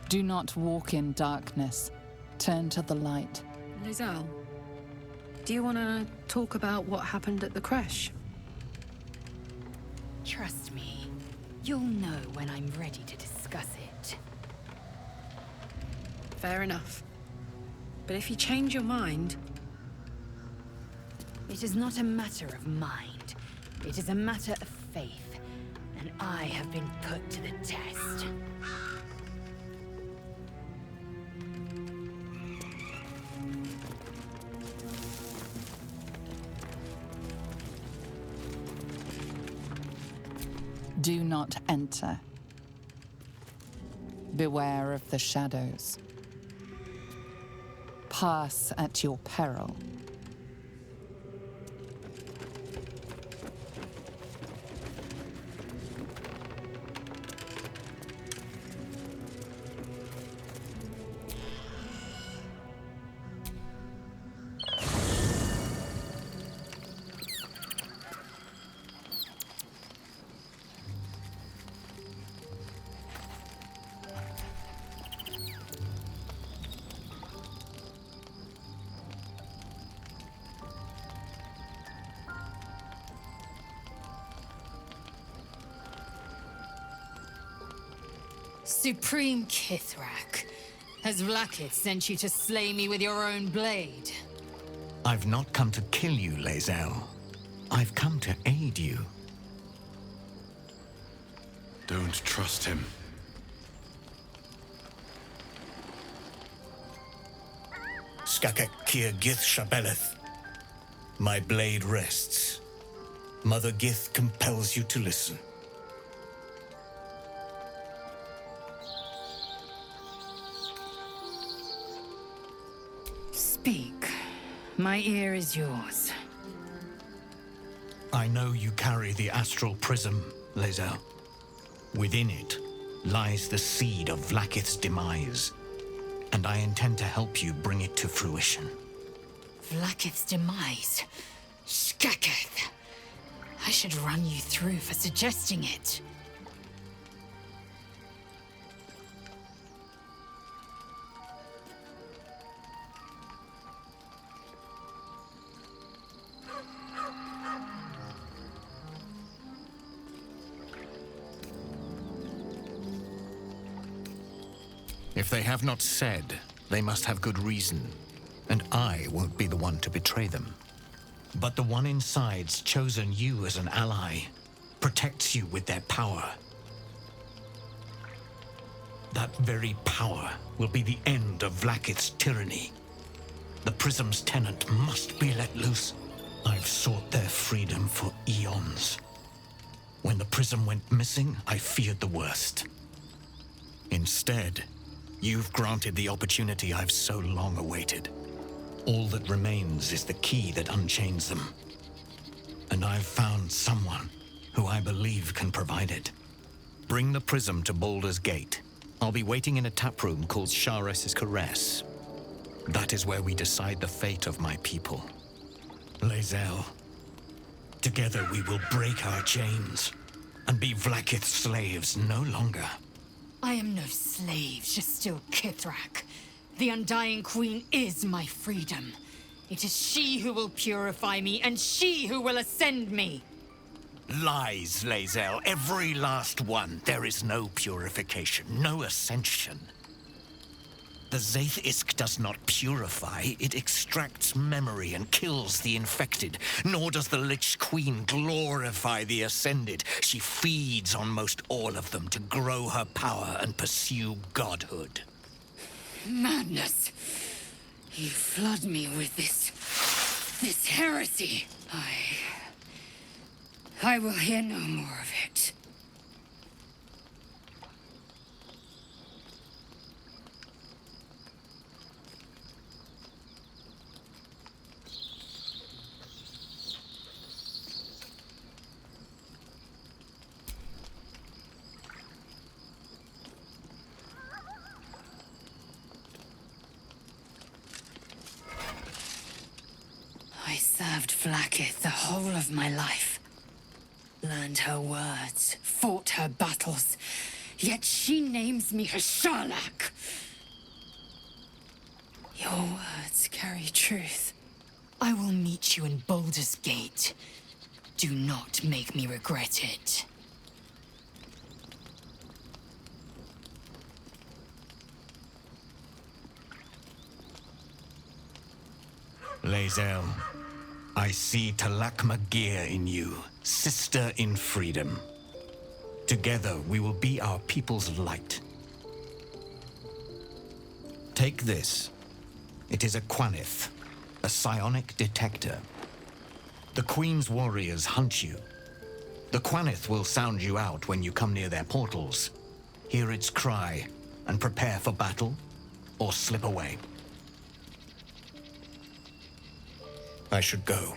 Do not walk in darkness. Turn to the light. Lae'zel, do you want to talk about what happened at the creche? Trust me, you'll know when I'm ready to discuss it. Fair enough. But if you change your mind... It is not a matter of mind. It is a matter of faith. And I have been put to the test. Do not enter. Beware of the shadows. Pass at your peril. Supreme Kith'rak, has Vlaakith sent you to slay me with your own blade? I've not come to kill you, Lae'zel. I've come to aid you. Don't trust him. Skakek Kier Gith Shabeleth. My blade rests. Mother Gith compels you to listen. Speak. My ear is yours. I know you carry the astral prism, Lae'zel. Within it lies the seed of Vlaakith's demise, and I intend to help you bring it to fruition. Vlaakith's demise? Skaketh! I should run you through for suggesting it. If they have not said, they must have good reason, and I won't be the one to betray them. But the one inside's chosen you as an ally, protects you with their power. That very power will be the end of Vlaakith's tyranny. The Prism's tenant must be let loose. I've sought their freedom for eons. When the Prism went missing, I feared the worst. Instead, you've granted the opportunity I've so long awaited. All that remains is the key that unchains them. And I've found someone who I believe can provide it. Bring the prism to Baldur's Gate. I'll be waiting in a taproom called Shares's Caress. That is where we decide the fate of my people. Lae'zel, together we will break our chains and be Vlaakith's slaves no longer. I am no slave, just still Kith'rak. The Undying Queen is my freedom. It is she who will purify me, and she who will ascend me. Lies, Lae'zel, every last one. There is no purification, no ascension. The Zaith Isk does not purify, it extracts memory and kills the infected. Nor does the Lich Queen glorify the ascended. She feeds on most all of them to grow her power and pursue godhood. Madness! You flood me with this heresy. I will hear no more of it. I served Vlaakith the whole of my life. Learned her words, fought her battles. Yet she names me her Sharlak. Your words carry truth. I will meet you in Baldur's Gate. Do not make me regret it. Lae'zel, I see Talak in you, sister in freedom. Together we will be our people's light. Take this. It is a Quanith, a psionic detector. The Queen's warriors hunt you. The Quanith will sound you out when you come near their portals. Hear its cry and prepare for battle, or slip away. I should go.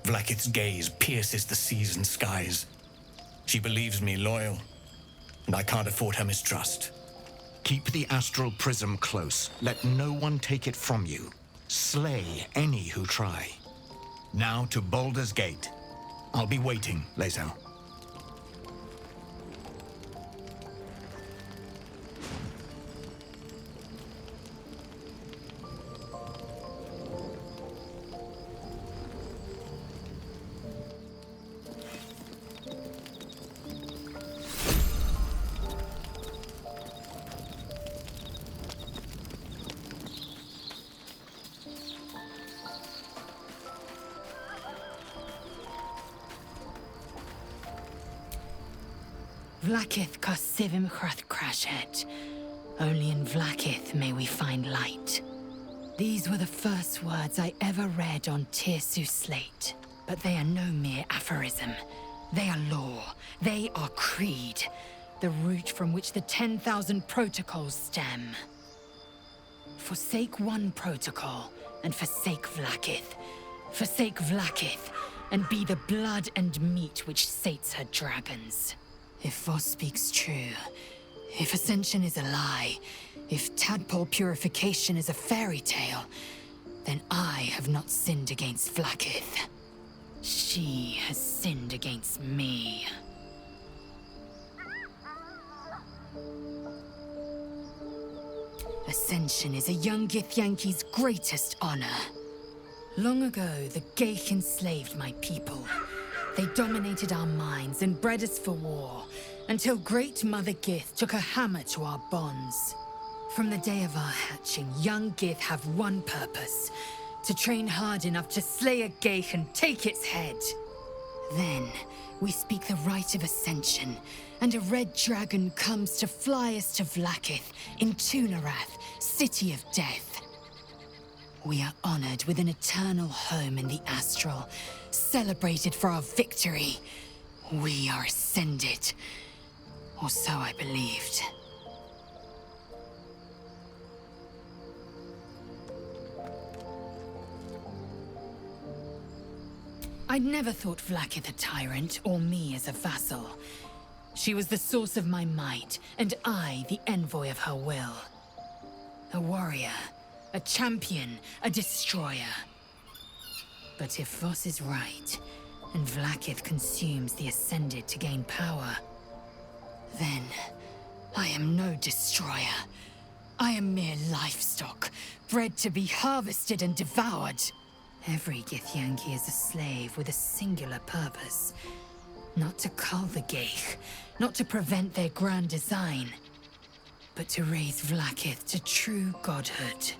Vlaakith's gaze pierces the seas and skies. She believes me loyal, and I can't afford her mistrust. Keep the astral prism close. Let no one take it from you. Slay any who try. Now to Baldur's Gate. I'll be waiting, Lae'zel. Vlaakith Kosivim Chrath Crashet. Only in Vlaakith may we find light. These were the first words I ever read on Tirsu slate. But they are no mere aphorism. They are law. They are creed. The root from which the 10,000 protocols stem. Forsake one protocol, and forsake Vlaakith. Forsake Vlaakith, and be the blood and meat which sates her dragons. If Voss speaks true, if Ascension is a lie, if tadpole purification is a fairy tale, then I have not sinned against Vlaakith. She has sinned against me. Ascension is a young Githyanki's greatest honor. Long ago, the Ghaik enslaved my people. They dominated our minds and bred us for war, until Great Mother Gith took a hammer to our bonds. From the day of our hatching, young Gith have one purpose: to train hard enough to slay a Ghaik and take its head. Then, we speak the rite of Ascension, and a red dragon comes to fly us to Vlaakith, in Tunarath, City of Death. We are honored with an eternal home in the Astral, celebrated for our victory. We are ascended. Or so I believed. I'd never thought Vlaakith a tyrant, or me as a vassal. She was the source of my might, and I the envoy of her will. A warrior, a champion, a destroyer. But if Voss is right, and Vlaakith consumes the Ascended to gain power, then I am no destroyer. I am mere livestock, bred to be harvested and devoured. Every Githyanki is a slave with a singular purpose. Not to cull the Ghaik, not to prevent their grand design, but to raise Vlaakith to true godhood.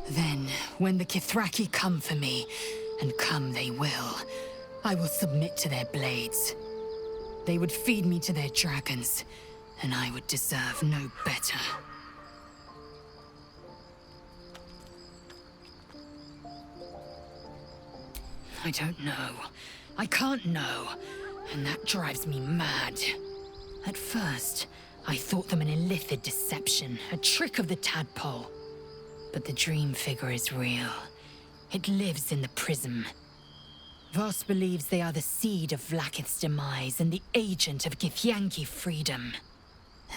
Then, when the Kithraki come for me, and come they will, I will submit to their blades. They would feed me to their dragons, and I would deserve no better. I don't know. I can't know, and that drives me mad. At first, I thought them an illithid deception, a trick of the tadpole. But the dream figure is real. It lives in the prism. Voss believes they are the seed of Vlaakith's demise and the agent of Githyanki freedom.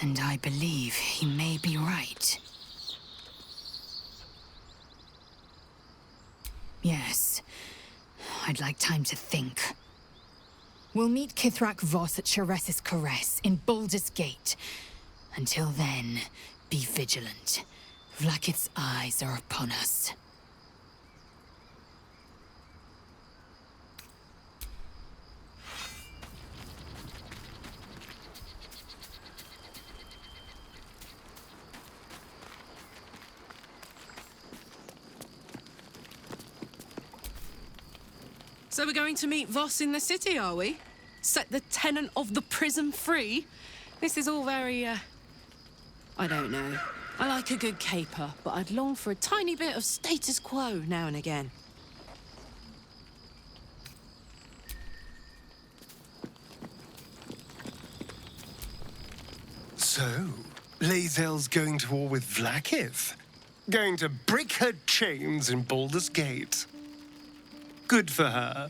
And I believe he may be right. Yes. I'd like time to think. We'll meet Kith'rak Voss at Sharess's Caress in Baldur's Gate. Until then, be vigilant. Vlaakith's eyes are upon us. So we're going to meet Voss in the city, are we? Set the tenant of the prison free? This is all very, I don't know. I like a good caper, but I'd long for a tiny bit of status quo now and again. So, Lae'zel's going to war with Vlaakith? Going to break her chains in Baldur's Gate? Good for her.